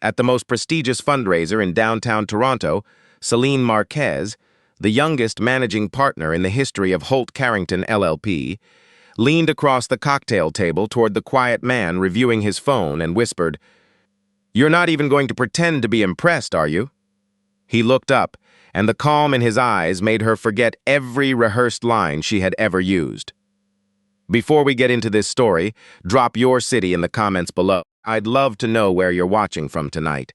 at the most prestigious fundraiser in downtown Toronto, Selene Marquez, the youngest managing partner in the history of Holt Carrington LLP, leaned across the cocktail table toward the quiet man reviewing his phone and whispered, "You're not even going to pretend to be impressed, are you?" He looked up, and the calm in his eyes made her forget every rehearsed line she had ever used. Before we get into this story, drop your city in the comments below. I'd love to know where you're watching from tonight.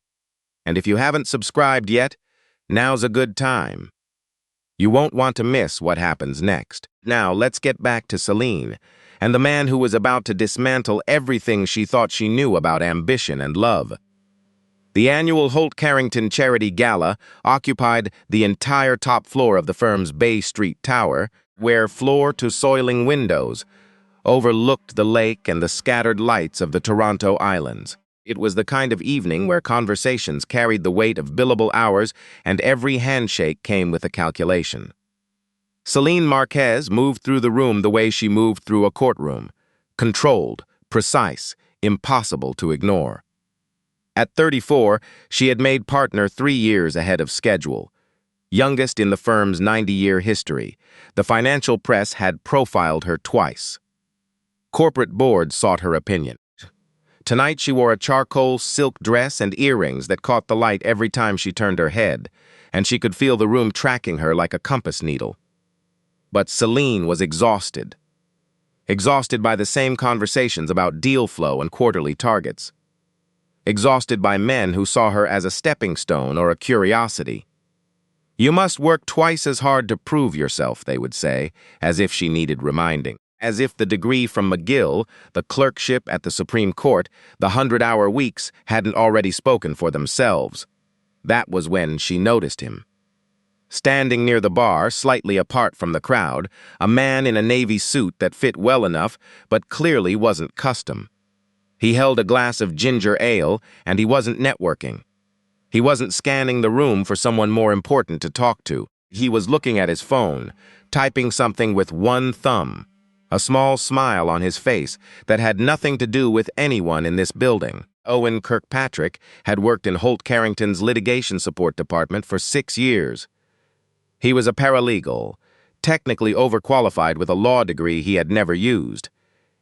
And if you haven't subscribed yet, now's a good time. You won't want to miss what happens next. Now, let's get back to Selene, and the man who was about to dismantle everything she thought she knew about ambition and love. The annual Holt Carrington Charity Gala occupied the entire top floor of the firm's Bay Street Tower, where floor-to-soiling windows overlooked the lake and the scattered lights of the Toronto Islands. It was the kind of evening where conversations carried the weight of billable hours and every handshake came with a calculation. Selene Marquez moved through the room the way she moved through a courtroom, controlled, precise, impossible to ignore. At 34, she had made partner 3 years ahead of schedule. Youngest in the firm's 90-year history, the financial press had profiled her twice. Corporate boards sought her opinion. Tonight she wore a charcoal silk dress and earrings that caught the light every time she turned her head, and she could feel the room tracking her like a compass needle. But Selene was exhausted. Exhausted by the same conversations about deal flow and quarterly targets. Exhausted by men who saw her as a stepping stone or a curiosity. You must work twice as hard to prove yourself, they would say, as if she needed reminding. As if the degree from McGill, the clerkship at the Supreme Court, the 100-hour weeks hadn't already spoken for themselves. That was when she noticed him. Standing near the bar, slightly apart from the crowd, a man in a navy suit that fit well enough, but clearly wasn't custom. He held a glass of ginger ale, and he wasn't networking. He wasn't scanning the room for someone more important to talk to. He was looking at his phone, typing something with one thumb. A small smile on his face that had nothing to do with anyone in this building. Owen Kirkpatrick had worked in Holt Carrington's litigation support department for 6 years. He was a paralegal, technically overqualified with a law degree he had never used.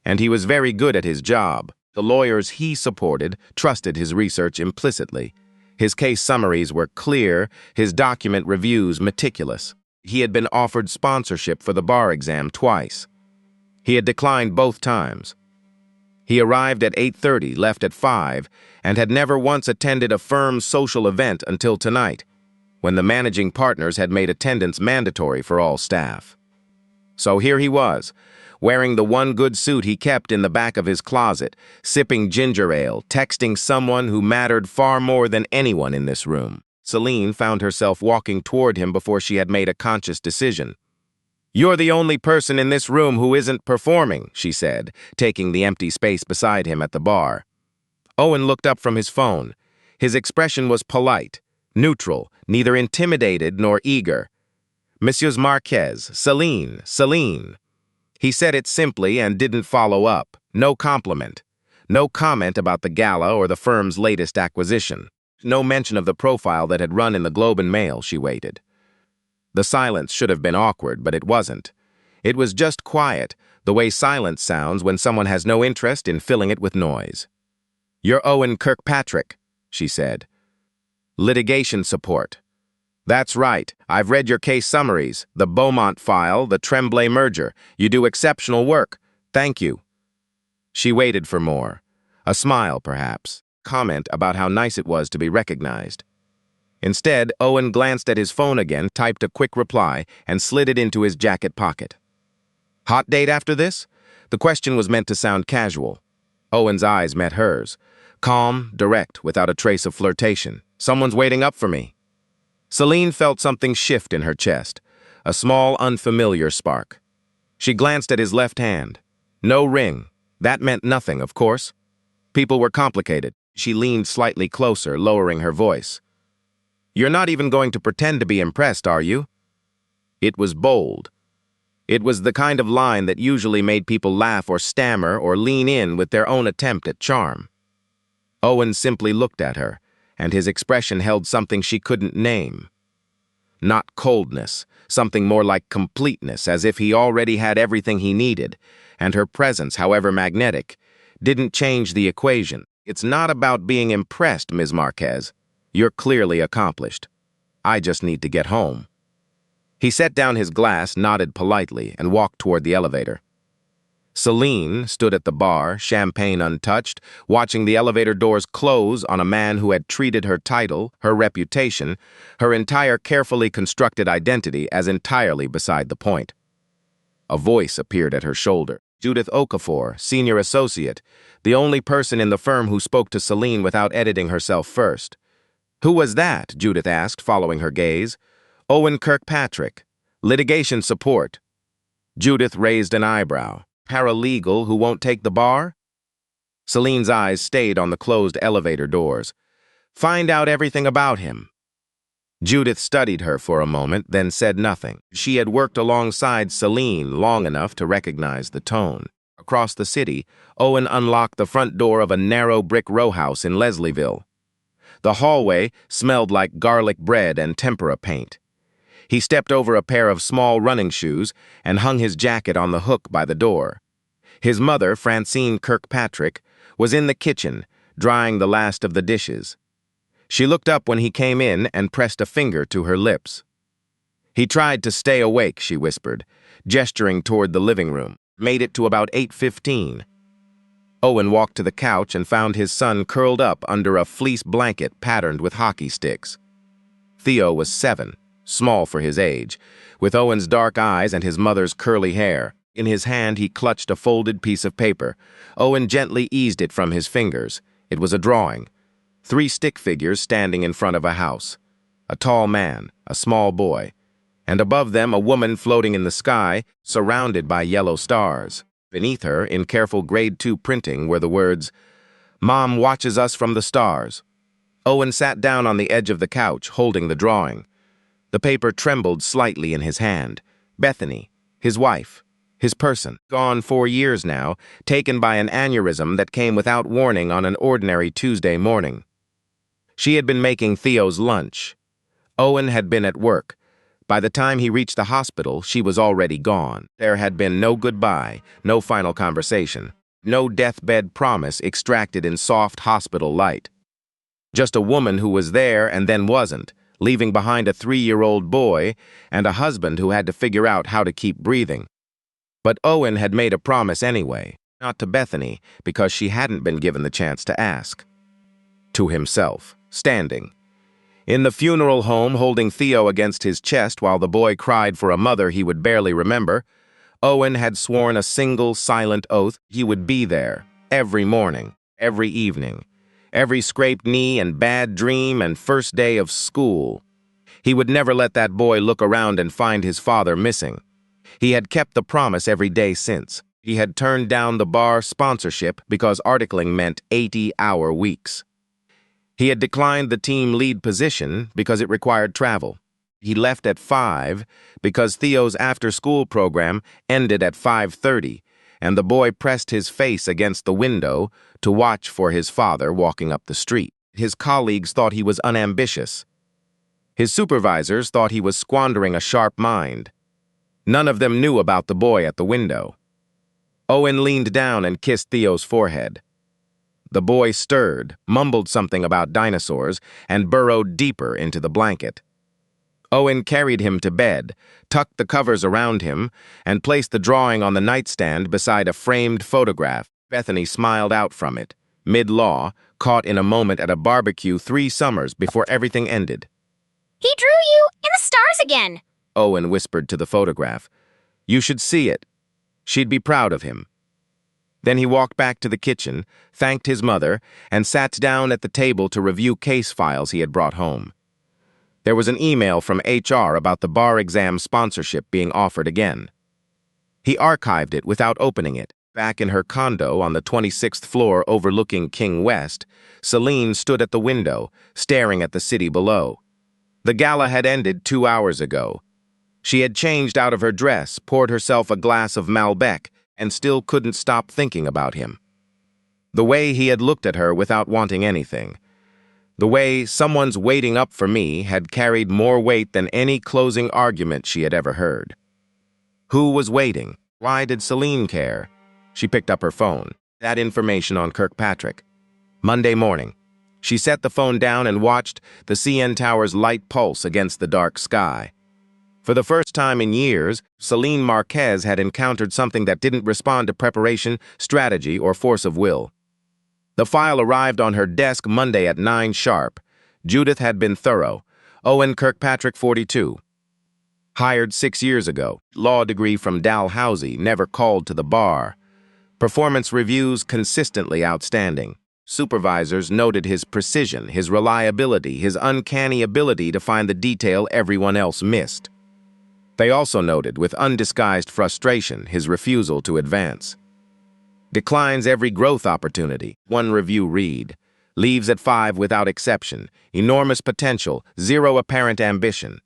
And he was very good at his job. The lawyers he supported trusted his research implicitly. His case summaries were clear, his document reviews meticulous. He had been offered sponsorship for the bar exam twice. He had declined both times. He arrived at 8:30, left at 5, and had never once attended a firm's social event until tonight, when the managing partners had made attendance mandatory for all staff. So here he was, wearing the one good suit he kept in the back of his closet, sipping ginger ale, texting someone who mattered far more than anyone in this room. Selene found herself walking toward him before she had made a conscious decision. "You're the only person in this room who isn't performing," she said, taking the empty space beside him at the bar. Owen looked up from his phone. His expression was polite, neutral, neither intimidated nor eager. "Mrs. Marquez, Selene." He said it simply and didn't follow up. No compliment. No comment about the gala or the firm's latest acquisition. No mention of the profile that had run in the Globe and Mail. She waited. The silence should have been awkward, but it wasn't. It was just quiet, the way silence sounds when someone has no interest in filling it with noise. "You're Owen Kirkpatrick," she said. "Litigation support." "That's right. I've read your case summaries, the Beaumont file, the Tremblay merger. You do exceptional work. Thank you." She waited for more. A smile, perhaps. Comment about how nice it was to be recognized. Instead, Owen glanced at his phone again, typed a quick reply, and slid it into his jacket pocket. "Hot date after this?" The question was meant to sound casual. Owen's eyes met hers. Calm, direct, without a trace of flirtation. "Someone's waiting up for me." Selene felt something shift in her chest, a small, unfamiliar spark. She glanced at his left hand. No ring. That meant nothing, of course. People were complicated. She leaned slightly closer, lowering her voice. "You're not even going to pretend to be impressed, are you?" It was bold. It was the kind of line that usually made people laugh or stammer or lean in with their own attempt at charm. Owen simply looked at her, and his expression held something she couldn't name. Not coldness, something more like completeness, as if he already had everything he needed, and her presence, however magnetic, didn't change the equation. It's not about being impressed, Ms. Marquez. You're clearly accomplished. I just need to get home. He set down his glass, nodded politely, and walked toward the elevator. Selene stood at the bar, champagne untouched, watching the elevator doors close on a man who had treated her title, her reputation, her entire carefully constructed identity as entirely beside the point. A voice appeared at her shoulder. Judith Okafor, senior associate, the only person in the firm who spoke to Selene without editing herself first. "Who was that?" Judith asked, following her gaze. "Owen Kirkpatrick. Litigation support." Judith raised an eyebrow. "Paralegal who won't take the bar?" Selene's eyes stayed on the closed elevator doors. "Find out everything about him." Judith studied her for a moment, then said nothing. She had worked alongside Selene long enough to recognize the tone. Across the city, Owen unlocked the front door of a narrow brick row house in Leslieville. The hallway smelled like garlic bread and tempera paint. He stepped over a pair of small running shoes and hung his jacket on the hook by the door. His mother, Francine Kirkpatrick, was in the kitchen, drying the last of the dishes. She looked up when he came in and pressed a finger to her lips. "He tried to stay awake," she whispered, gesturing toward the living room. "Made it to about 8:15. Owen walked to the couch and found his son curled up under a fleece blanket patterned with hockey sticks. Theo was 7. Small for his age, with Owen's dark eyes and his mother's curly hair. In his hand, he clutched a folded piece of paper. Owen gently eased it from his fingers. It was a drawing. 3 stick figures standing in front of a house. A tall man, a small boy, and above them a woman floating in the sky, surrounded by yellow stars. Beneath her, in careful grade 2 printing, were the words, "Mom watches us from the stars." Owen sat down on the edge of the couch, holding the drawing. The paper trembled slightly in his hand. Bethany, his wife, his person, gone 4 years now, taken by an aneurysm that came without warning on an ordinary Tuesday morning. She had been making Theo's lunch. Owen had been at work. By the time he reached the hospital, she was already gone. There had been no goodbye, no final conversation, no deathbed promise extracted in soft hospital light. Just a woman who was there and then wasn't, leaving behind a 3-year-old boy and a husband who had to figure out how to keep breathing. But Owen had made a promise anyway, not to Bethany, because she hadn't been given the chance to ask. To himself, standing in the funeral home, holding Theo against his chest while the boy cried for a mother he would barely remember, Owen had sworn a single silent oath he would be there, every morning, every evening, every scraped knee and bad dream and first day of school. He would never let that boy look around and find his father missing. He had kept the promise every day since. He had turned down the bar sponsorship because articling meant 80-hour weeks. He had declined the team lead position because it required travel. He left at 5 because Theo's after-school program ended at 5:30, and the boy pressed his face against the window to watch for his father walking up the street. His colleagues thought he was unambitious. His supervisors thought he was squandering a sharp mind. None of them knew about the boy at the window. Owen leaned down and kissed Theo's forehead. The boy stirred, mumbled something about dinosaurs, and burrowed deeper into the blanket. Owen carried him to bed, tucked the covers around him, and placed the drawing on the nightstand beside a framed photograph. Bethany smiled out from it, mid-law, caught in a moment at a barbecue 3 summers before everything ended. "He drew you in the stars again," Owen whispered to the photograph. "You should see it. She'd be proud of him." Then he walked back to the kitchen, thanked his mother, and sat down at the table to review case files he had brought home. There was an email from HR about the bar exam sponsorship being offered again. He archived it without opening it. Back in her condo on the 26th floor overlooking King West, Selene stood at the window, staring at the city below. The gala had ended 2 hours ago. She had changed out of her dress, poured herself a glass of Malbec, and still couldn't stop thinking about him. The way he had looked at her without wanting anything. The way "someone's waiting up for me" had carried more weight than any closing argument she had ever heard. Who was waiting? Why did Selene care? She picked up her phone. That information on Kirkpatrick. Monday morning. She set the phone down and watched the CN Tower's light pulse against the dark sky. For the first time in years, Selene Marquez had encountered something that didn't respond to preparation, strategy, or force of will. The file arrived on her desk Monday at 9 sharp. Judith had been thorough. Owen Kirkpatrick, 42. Hired 6 years ago. Law degree from Dalhousie, never called to the bar. Performance reviews consistently outstanding. Supervisors noted his precision, his reliability, his uncanny ability to find the detail everyone else missed. They also noted, with undisguised frustration, his refusal to advance. Declines every growth opportunity. One review read, leaves at 5 without exception, enormous potential, zero apparent ambition.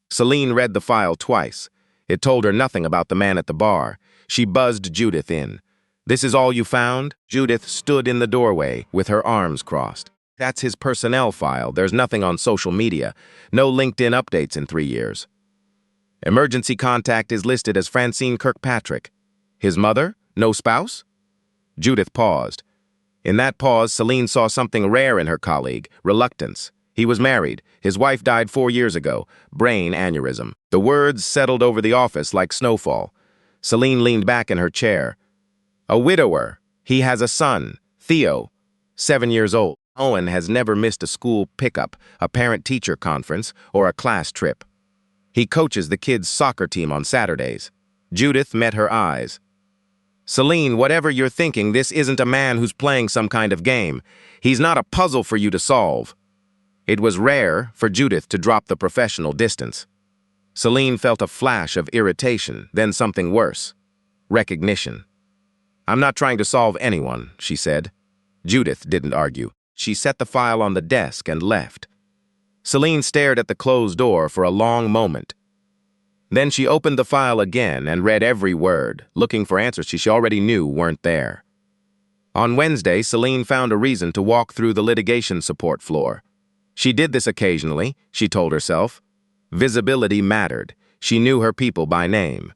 Selene read the file twice. It told her nothing about the man at the bar. She buzzed Judith in. "This is all you found?" Judith stood in the doorway with her arms crossed. "That's his personnel file. There's nothing on social media. No LinkedIn updates in 3 years. Emergency contact is listed as Francine Kirkpatrick. His mother? No spouse?" Judith paused. In that pause, Selene saw something rare in her colleague, reluctance. He was married. His wife died 4 years ago. Brain aneurysm. The words settled over the office like snowfall. Selene leaned back in her chair. "A widower. He has a son, Theo, 7 years old. Owen has never missed a school pickup, a parent-teacher conference, or a class trip. He coaches the kids' soccer team on Saturdays." Judith met her eyes. "Selene, whatever you're thinking, this isn't a man who's playing some kind of game. He's not a puzzle for you to solve." It was rare for Judith to drop the professional distance. Selene felt a flash of irritation, then something worse. Recognition. "I'm not trying to solve anyone," she said. Judith didn't argue. She set the file on the desk and left. Selene stared at the closed door for a long moment. Then she opened the file again and read every word, looking for answers she already knew weren't there. On Wednesday, Selene found a reason to walk through the litigation support floor. She did this occasionally, she told herself. Visibility mattered. She knew her people by name.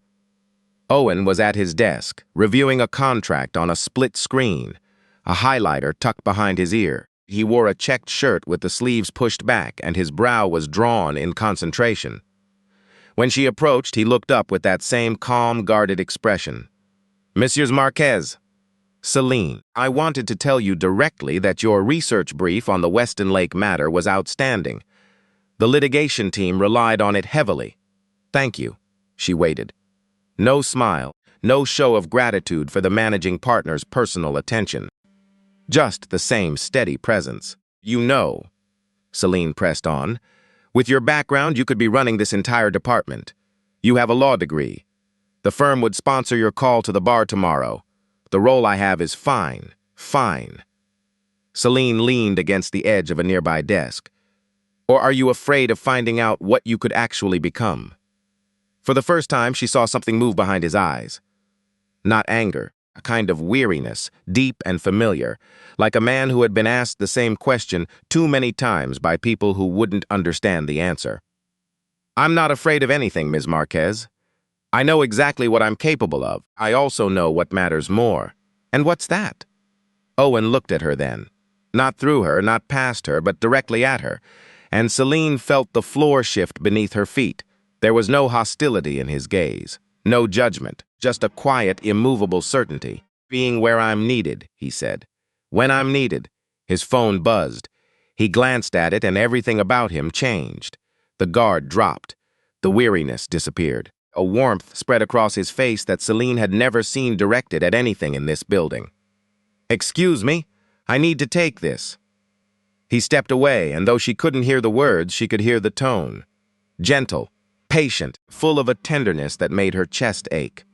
Owen was at his desk, reviewing a contract on a split screen, a highlighter tucked behind his ear. He wore a checked shirt with the sleeves pushed back, and his brow was drawn in concentration. When she approached, he looked up with that same calm, guarded expression. "Messieurs Marquez." "Selene, I wanted to tell you directly that your research brief on the Weston Lake matter was outstanding. The litigation team relied on it heavily." "Thank you." She waited. No smile, no show of gratitude for the managing partner's personal attention. Just the same steady presence. "You know," Selene pressed on, "with your background, you could be running this entire department. You have a law degree. The firm would sponsor your call to the bar tomorrow. The role I have is fine, fine." Selene leaned against the edge of a nearby desk. "Or are you afraid of finding out what you could actually become?" For the first time, she saw something move behind his eyes. Not anger, a kind of weariness, deep and familiar, like a man who had been asked the same question too many times by people who wouldn't understand the answer. "I'm not afraid of anything, Ms. Marquez. I know exactly what I'm capable of. I also know what matters more." "And what's that?" Owen looked at her then. Not through her, not past her, but directly at her, and Selene felt the floor shift beneath her feet. There was no hostility in his gaze, no judgment, just a quiet, immovable certainty. "Being where I'm needed," he said. "When I'm needed." His phone buzzed. He glanced at it and everything about him changed. The guard dropped. The weariness disappeared. A warmth spread across his face that Selene had never seen directed at anything in this building. "Excuse me, I need to take this." He stepped away, and though she couldn't hear the words, she could hear the tone. Gentle, patient, full of a tenderness that made her chest ache.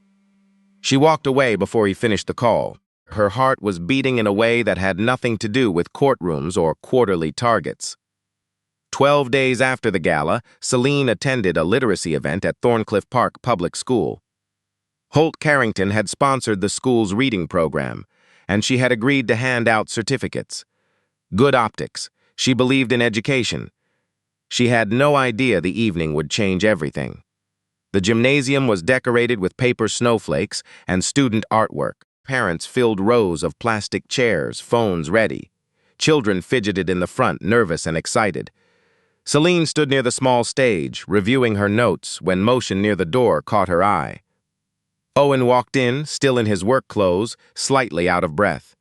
She walked away before he finished the call. Her heart was beating in a way that had nothing to do with courtrooms or quarterly targets. 12 days after the gala, Selene attended a literacy event at Thorncliffe Park Public School. Holt Carrington had sponsored the school's reading program, and she had agreed to hand out certificates. Good optics. She believed in education. She had no idea the evening would change everything. The gymnasium was decorated with paper snowflakes and student artwork. Parents filled rows of plastic chairs, phones ready. Children fidgeted in the front, nervous and excited. Selene stood near the small stage, reviewing her notes, when motion near the door caught her eye. Owen walked in, still in his work clothes, slightly out of breath.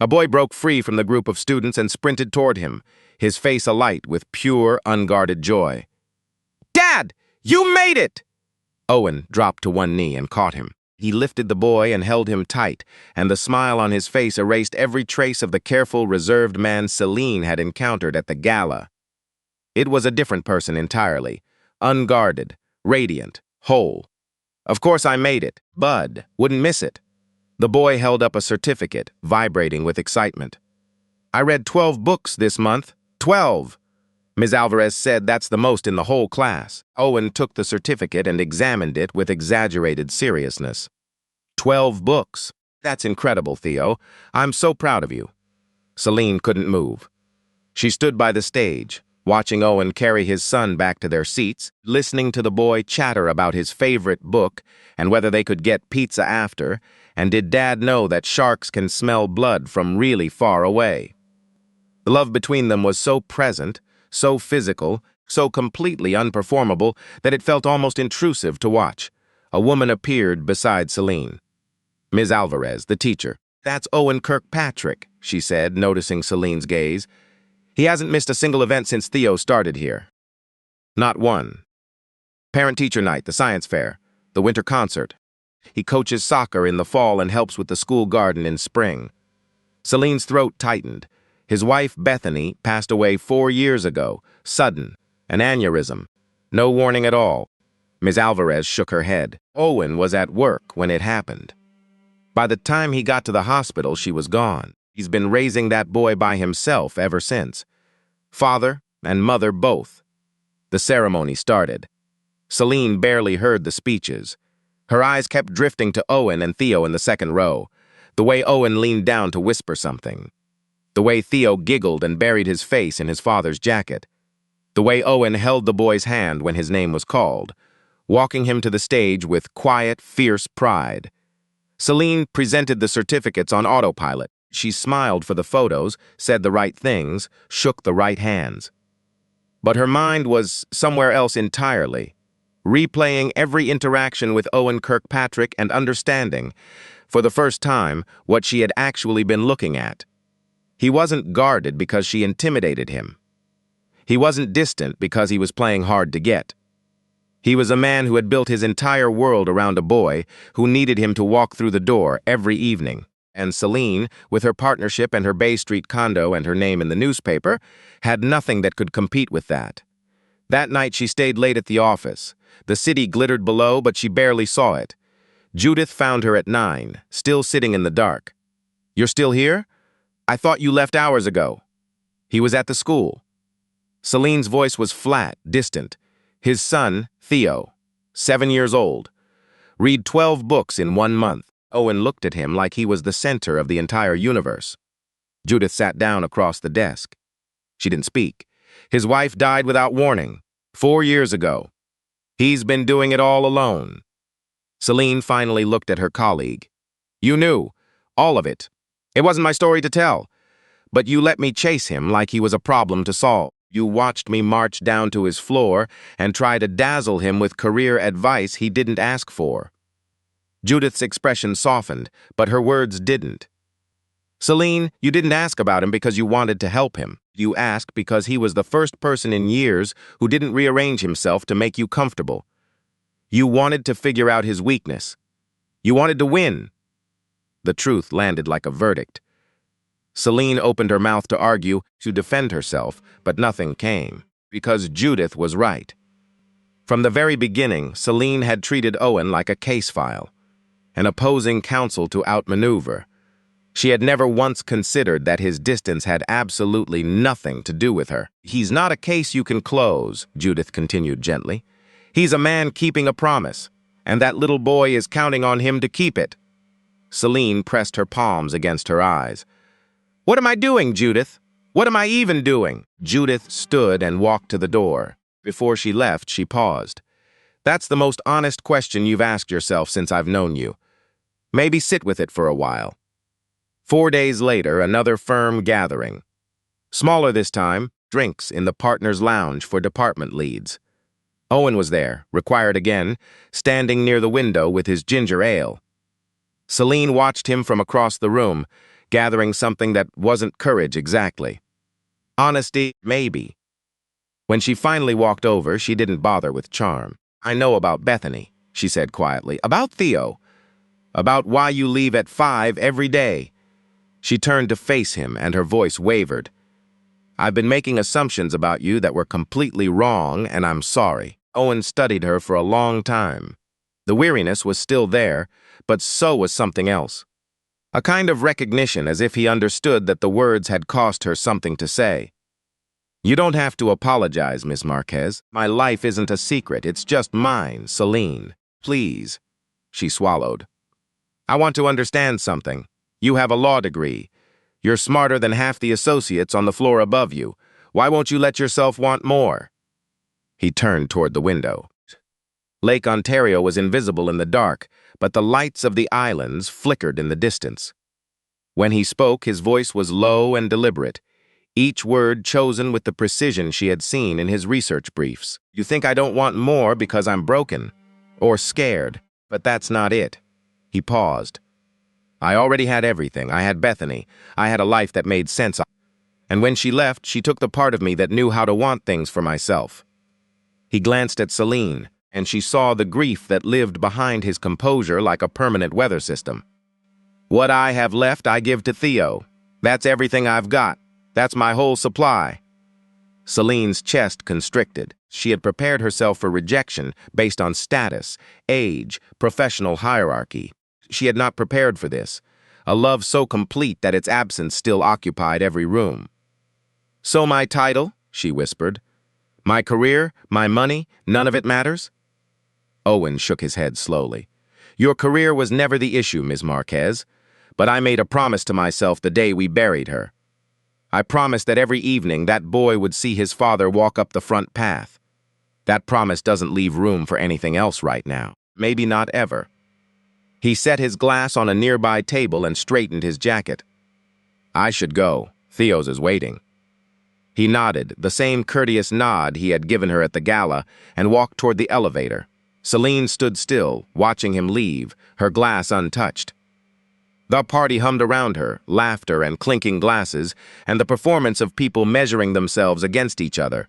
A boy broke free from the group of students and sprinted toward him, his face alight with pure, unguarded joy. "Dad, you made it!" Owen dropped to one knee and caught him. He lifted the boy and held him tight, and the smile on his face erased every trace of the careful, reserved man Selene had encountered at the gala. It was a different person entirely, unguarded, radiant, whole. "Of course I made it. Bud wouldn't miss it." The boy held up a certificate, vibrating with excitement. "I read 12 books this month. 12! Ms. Alvarez said that's the most in the whole class." Owen took the certificate and examined it with exaggerated seriousness. 12 books. "That's incredible, Theo. I'm so proud of you." Selene couldn't move. She stood by the stage, watching Owen carry his son back to their seats, listening to the boy chatter about his favorite book and whether they could get pizza after, and did Dad know that sharks can smell blood from really far away. The love between them was so present, so physical, so completely unperformable that it felt almost intrusive to watch. A woman appeared beside Selene. Ms. Alvarez, the teacher. "That's Owen Kirkpatrick," she said, noticing Selene's gaze. "He hasn't missed a single event since Theo started here." "Not one." "Parent-teacher night, the science fair, the winter concert. He coaches soccer in the fall and helps with the school garden in spring." Selene's throat tightened. His wife, Bethany, passed away 4 years ago, sudden, an aneurysm. No warning at all. Ms. Alvarez shook her head. Owen was at work when it happened. By the time he got to the hospital, she was gone. He's been raising that boy by himself ever since. Father and mother both. The ceremony started. Selene barely heard the speeches. Her eyes kept drifting to Owen and Theo in the second row, the way Owen leaned down to whisper something. The way Theo giggled and buried his face in his father's jacket. The way Owen held the boy's hand when his name was called, walking him to the stage with quiet, fierce pride. Selene presented the certificates on autopilot. She smiled for the photos, said the right things, shook the right hands. But her mind was somewhere else entirely, replaying every interaction with Owen Kirkpatrick and understanding, for the first time, what she had actually been looking at. He wasn't guarded because she intimidated him. He wasn't distant because he was playing hard to get. He was a man who had built his entire world around a boy who needed him to walk through the door every evening. And Selene, with her partnership and her Bay Street condo and her name in the newspaper, had nothing that could compete with that. That night she stayed late at the office. The city glittered below, but she barely saw it. Judith found her at 9, still sitting in the dark. "You're still here? I thought you left hours ago." He was at the school. Selene's voice was flat, distant. His son, Theo, 7 years old. Read 12 books in 1 month. Owen looked at him like he was the center of the entire universe. Judith sat down across the desk. She didn't speak. His wife died without warning, 4 years ago. He's been doing it all alone. Selene finally looked at her colleague. "You knew, all of it. It wasn't my story to tell. But you let me chase him like he was a problem to solve. You watched me march down to his floor and try to dazzle him with career advice he didn't ask for." Judith's expression softened, but her words didn't. "Selene, you didn't ask about him because you wanted to help him. You asked because he was the first person in years who didn't rearrange himself to make you comfortable. You wanted to figure out his weakness. You wanted to win." The truth landed like a verdict. Selene opened her mouth to argue, to defend herself, but nothing came, because Judith was right. From the very beginning, Selene had treated Owen like a case file, an opposing counsel to outmaneuver. She had never once considered that his distance had absolutely nothing to do with her. "He's not a case you can close," Judith continued gently. "He's a man keeping a promise, and that little boy is counting on him to keep it." Selene pressed her palms against her eyes. "What am I doing, Judith?" What am I even doing? Judith stood and walked to the door. Before she left, she paused. That's the most honest question you've asked yourself since I've known you. Maybe sit with it for a while. 4 days later, another firm gathering. Smaller this time, drinks in the partners' lounge for department leads. Owen was there, required again, standing near the window with his ginger ale. Selene watched him from across the room, gathering something that wasn't courage exactly. Honesty, maybe. When she finally walked over, she didn't bother with charm. I know about Bethany, she said quietly. About Theo. About why you leave at 5 every day. She turned to face him, and her voice wavered. I've been making assumptions about you that were completely wrong, and I'm sorry. Owen studied her for a long time. The weariness was still there, but so was something else. A kind of recognition, as if he understood that the words had cost her something to say. You don't have to apologize, Miss Marquez. My life isn't a secret. It's just mine, Selene. Please. She swallowed. I want to understand something. You have a law degree. You're smarter than half the associates on the floor above you. Why won't you let yourself want more? He turned toward the window. Lake Ontario was invisible in the dark, but the lights of the islands flickered in the distance. When he spoke, his voice was low and deliberate, each word chosen with the precision she had seen in his research briefs. You think I don't want more because I'm broken or scared, but that's not it. He paused. I already had everything. I had Bethany. I had a life that made sense. And when she left, she took the part of me that knew how to want things for myself. He glanced at Selene, and she saw the grief that lived behind his composure like a permanent weather system. What I have left, I give to Theo. That's everything I've got. That's my whole supply. Selene's chest constricted. She had prepared herself for rejection based on status, age, professional hierarchy. She had not prepared for this, a love so complete that its absence still occupied every room. So my title, she whispered. My career, my money, none of it matters? Owen shook his head slowly. Your career was never the issue, Ms. Marquez, but I made a promise to myself the day we buried her. I promised that every evening that boy would see his father walk up the front path. That promise doesn't leave room for anything else right now. Maybe not ever. He set his glass on a nearby table and straightened his jacket. I should go. Theo's is waiting. He nodded, the same courteous nod he had given her at the gala, and walked toward the elevator. Selene stood still, watching him leave, her glass untouched. The party hummed around her, laughter and clinking glasses, and the performance of people measuring themselves against each other.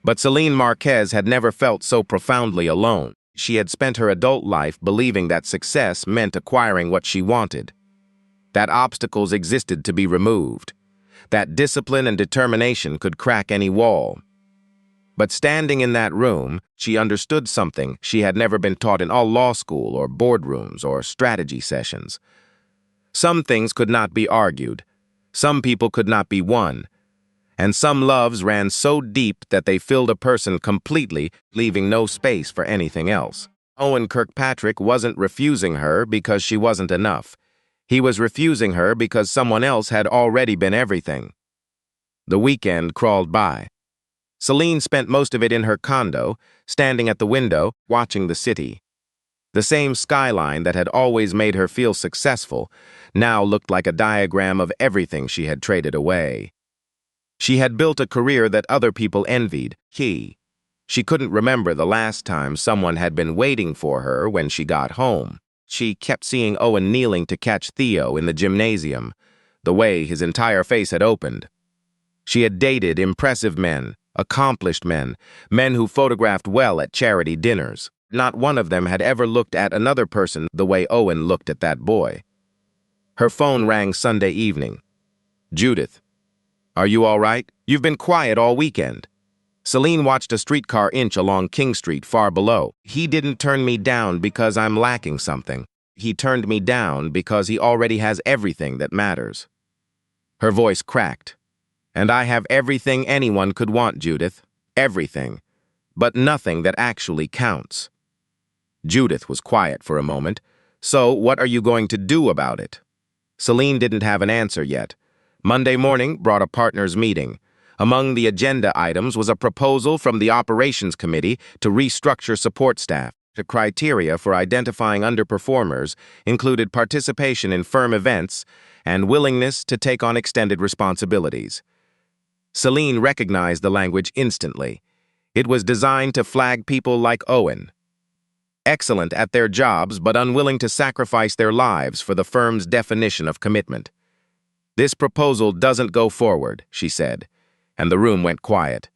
But Selene Marquez had never felt so profoundly alone. She had spent her adult life believing that success meant acquiring what she wanted, that obstacles existed to be removed, that discipline and determination could crack any wall. But standing in that room, she understood something she had never been taught in all law school or boardrooms or strategy sessions. Some things could not be argued, some people could not be won, and some loves ran so deep that they filled a person completely, leaving no space for anything else. Owen Kirkpatrick wasn't refusing her because she wasn't enough. He was refusing her because someone else had already been everything. The weekend crawled by. Selene spent most of it in her condo, standing at the window, watching the city. The same skyline that had always made her feel successful now looked like a diagram of everything she had traded away. She had built a career that other people envied. She couldn't remember the last time someone had been waiting for her when she got home. She kept seeing Owen kneeling to catch Theo in the gymnasium, the way his entire face had opened. She had dated impressive men, accomplished men, men who photographed well at charity dinners. Not one of them had ever looked at another person the way Owen looked at that boy. Her phone rang Sunday evening. Judith, are you all right? You've been quiet all weekend. Selene watched a streetcar inch along King Street far below. He didn't turn me down because I'm lacking something. He turned me down because he already has everything that matters. Her voice cracked. And I have everything anyone could want, Judith. Everything. But nothing that actually counts. Judith was quiet for a moment. So what are you going to do about it? Selene didn't have an answer yet, Monday morning brought a partners' meeting. Among the agenda items was a proposal from the Operations Committee to restructure support staff. The criteria for identifying underperformers included participation in firm events and willingness to take on extended responsibilities. Selene recognized the language instantly. It was designed to flag people like Owen, excellent at their jobs but unwilling to sacrifice their lives for the firm's definition of commitment. "This proposal doesn't go forward," she said, and the room went quiet.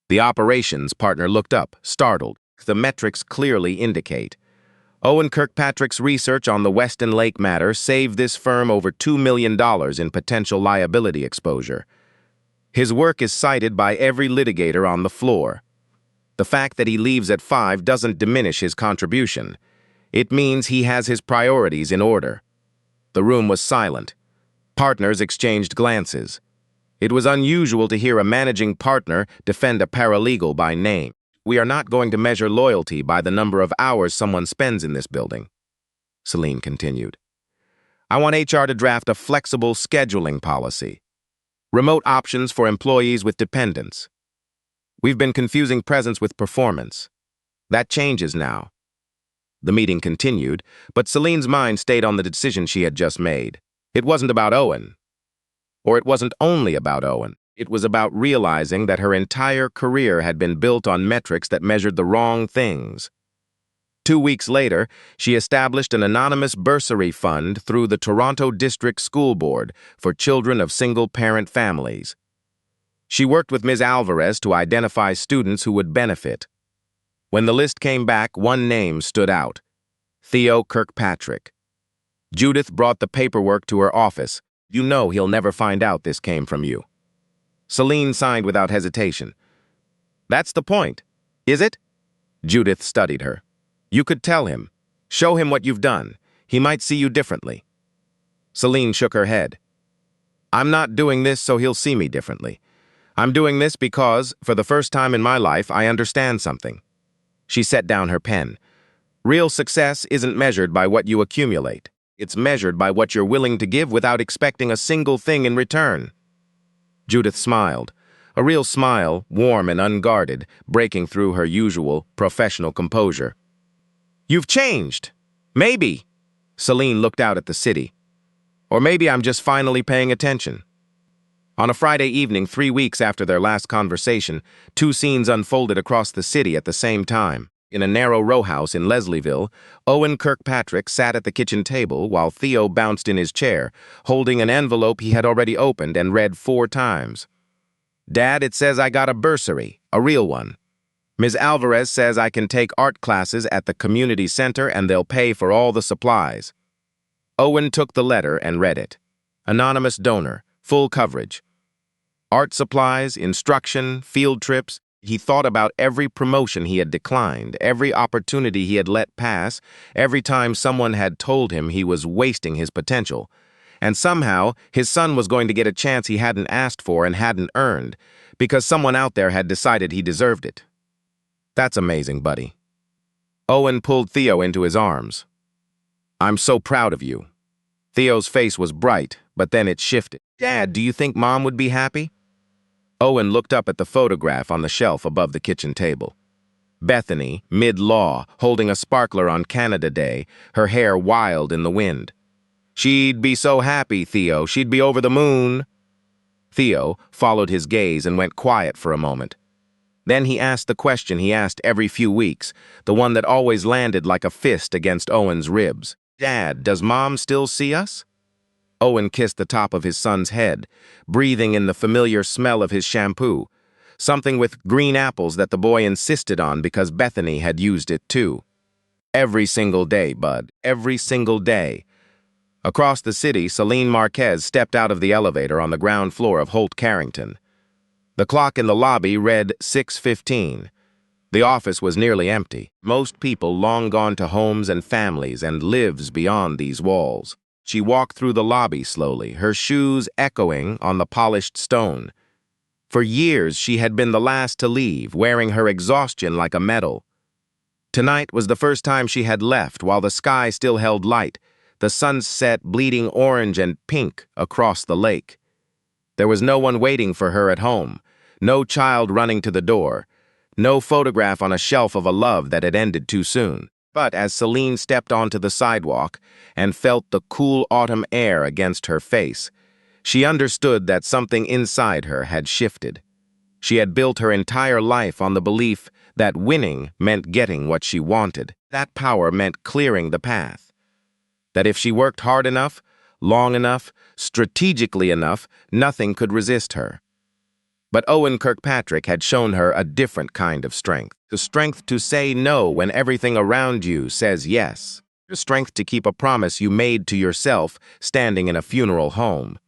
The operations partner looked up, startled. The metrics clearly indicate. Owen Kirkpatrick's research on the Weston Lake matter saved this firm over $2 million in potential liability exposure. His work is cited by every litigator on the floor. The fact that he leaves at 5 doesn't diminish his contribution. It means he has his priorities in order. The room was silent. Partners exchanged glances. It was unusual to hear a managing partner defend a paralegal by name. "We are not going to measure loyalty by the number of hours someone spends in this building," Selene continued. "I want HR to draft a flexible scheduling policy. Remote options for employees with dependents. We've been confusing presence with performance. That changes now." The meeting continued, but Selene's mind stayed on the decision she had just made. It wasn't about Owen. Or it wasn't only about Owen. It was about realizing that her entire career had been built on metrics that measured the wrong things. 2 weeks later, she established an anonymous bursary fund through the Toronto District School Board for children of single-parent families. She worked with Ms. Alvarez to identify students who would benefit. When the list came back, one name stood out: Theo Kirkpatrick. Judith brought the paperwork to her office. "You know he'll never find out this came from you." Selene signed without hesitation. "That's the point, is it?" Judith studied her. "You could tell him. Show him what you've done. He might see you differently." Selene shook her head. "I'm not doing this so he'll see me differently. I'm doing this because, for the first time in my life, I understand something." She set down her pen. "Real success isn't measured by what you accumulate. It's measured by what you're willing to give without expecting a single thing in return." Judith smiled, a real smile, warm and unguarded, breaking through her usual professional composure. "You've changed. Maybe." Selene looked out at the city. "Or maybe I'm just finally paying attention." On a Friday evening, 3 weeks after their last conversation, 2 scenes unfolded across the city at the same time. In a narrow row house in Leslieville, Owen Kirkpatrick sat at the kitchen table while Theo bounced in his chair, holding an envelope he had already opened and read 4 times. "Dad, it says I got a bursary, a real one. Ms. Alvarez says I can take art classes at the community center and they'll pay for all the supplies." Owen took the letter and read it. Anonymous donor, full coverage. Art supplies, instruction, field trips. He thought about every promotion he had declined, every opportunity he had let pass, every time someone had told him he was wasting his potential. And somehow, his son was going to get a chance he hadn't asked for and hadn't earned, because someone out there had decided he deserved it. "That's amazing, buddy." Owen pulled Theo into his arms. "I'm so proud of you." Theo's face was bright, but then it shifted. "Dad, do you think Mom would be happy?" Owen looked up at the photograph on the shelf above the kitchen table. Bethany, mid-law, holding a sparkler on Canada Day, her hair wild in the wind. "She'd be so happy, Theo. She'd be over the moon." Theo followed his gaze and went quiet for a moment. Then he asked the question he asked every few weeks, the one that always landed like a fist against Owen's ribs. "Dad, does Mom still see us?" Owen kissed the top of his son's head, breathing in the familiar smell of his shampoo, something with green apples that the boy insisted on because Bethany had used it too. "Every single day, Bud, every single day." Across the city, Selene Marquez stepped out of the elevator on the ground floor of Holt Carrington. The clock in the lobby read 6:15. The office was nearly empty, most people long gone to homes and families and lives beyond these walls. She walked through the lobby slowly, her shoes echoing on the polished stone. For years, she had been the last to leave, wearing her exhaustion like a medal. Tonight was the first time she had left while the sky still held light, the sunset bleeding orange and pink across the lake. There was no one waiting for her at home, no child running to the door, no photograph on a shelf of a love that had ended too soon. But as Selene stepped onto the sidewalk and felt the cool autumn air against her face, she understood that something inside her had shifted. She had built her entire life on the belief that winning meant getting what she wanted. That power meant clearing the path. That if she worked hard enough, long enough, strategically enough, nothing could resist her. But Owen Kirkpatrick had shown her a different kind of strength. The strength to say no when everything around you says yes. The strength to keep a promise you made to yourself standing in a funeral home.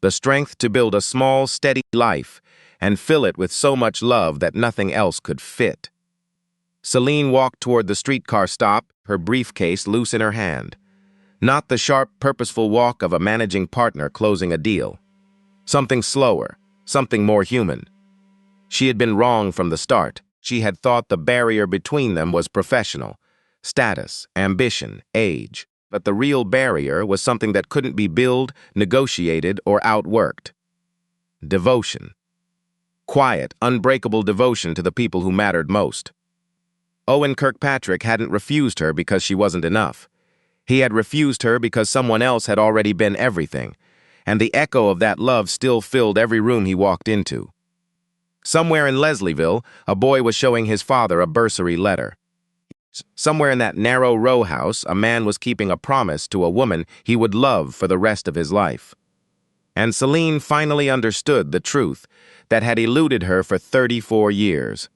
The strength to build a small, steady life and fill it with so much love that nothing else could fit. Selene walked toward the streetcar stop, her briefcase loose in her hand. Not the sharp, purposeful walk of a managing partner closing a deal. Something slower, something more human. She had been wrong from the start. She had thought the barrier between them was professional, status, ambition, age. But the real barrier was something that couldn't be billed, negotiated, or outworked. Devotion. Quiet, unbreakable devotion to the people who mattered most. Owen Kirkpatrick hadn't refused her because she wasn't enough. He had refused her because someone else had already been everything, and the echo of that love still filled every room he walked into. Somewhere in Leslieville, a boy was showing his father a bursary letter. Somewhere in that narrow row house, a man was keeping a promise to a woman he would love for the rest of his life. And Selene finally understood the truth that had eluded her for 34 years.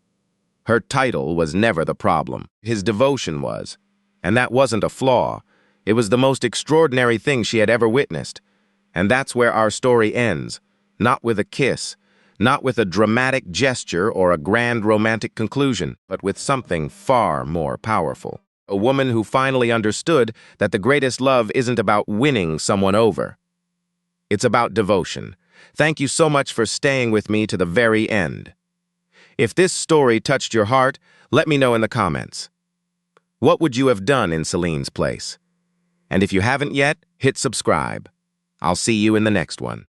Her title was never the problem. His devotion was. And that wasn't a flaw. It was the most extraordinary thing she had ever witnessed. And that's where our story ends. Not with a kiss, not with a dramatic gesture or a grand romantic conclusion, but with something far more powerful. A woman who finally understood that the greatest love isn't about winning someone over. It's about devotion. Thank you so much for staying with me to the very end. If this story touched your heart, let me know in the comments. What would you have done in Selene's place? And if you haven't yet, hit subscribe. I'll see you in the next one.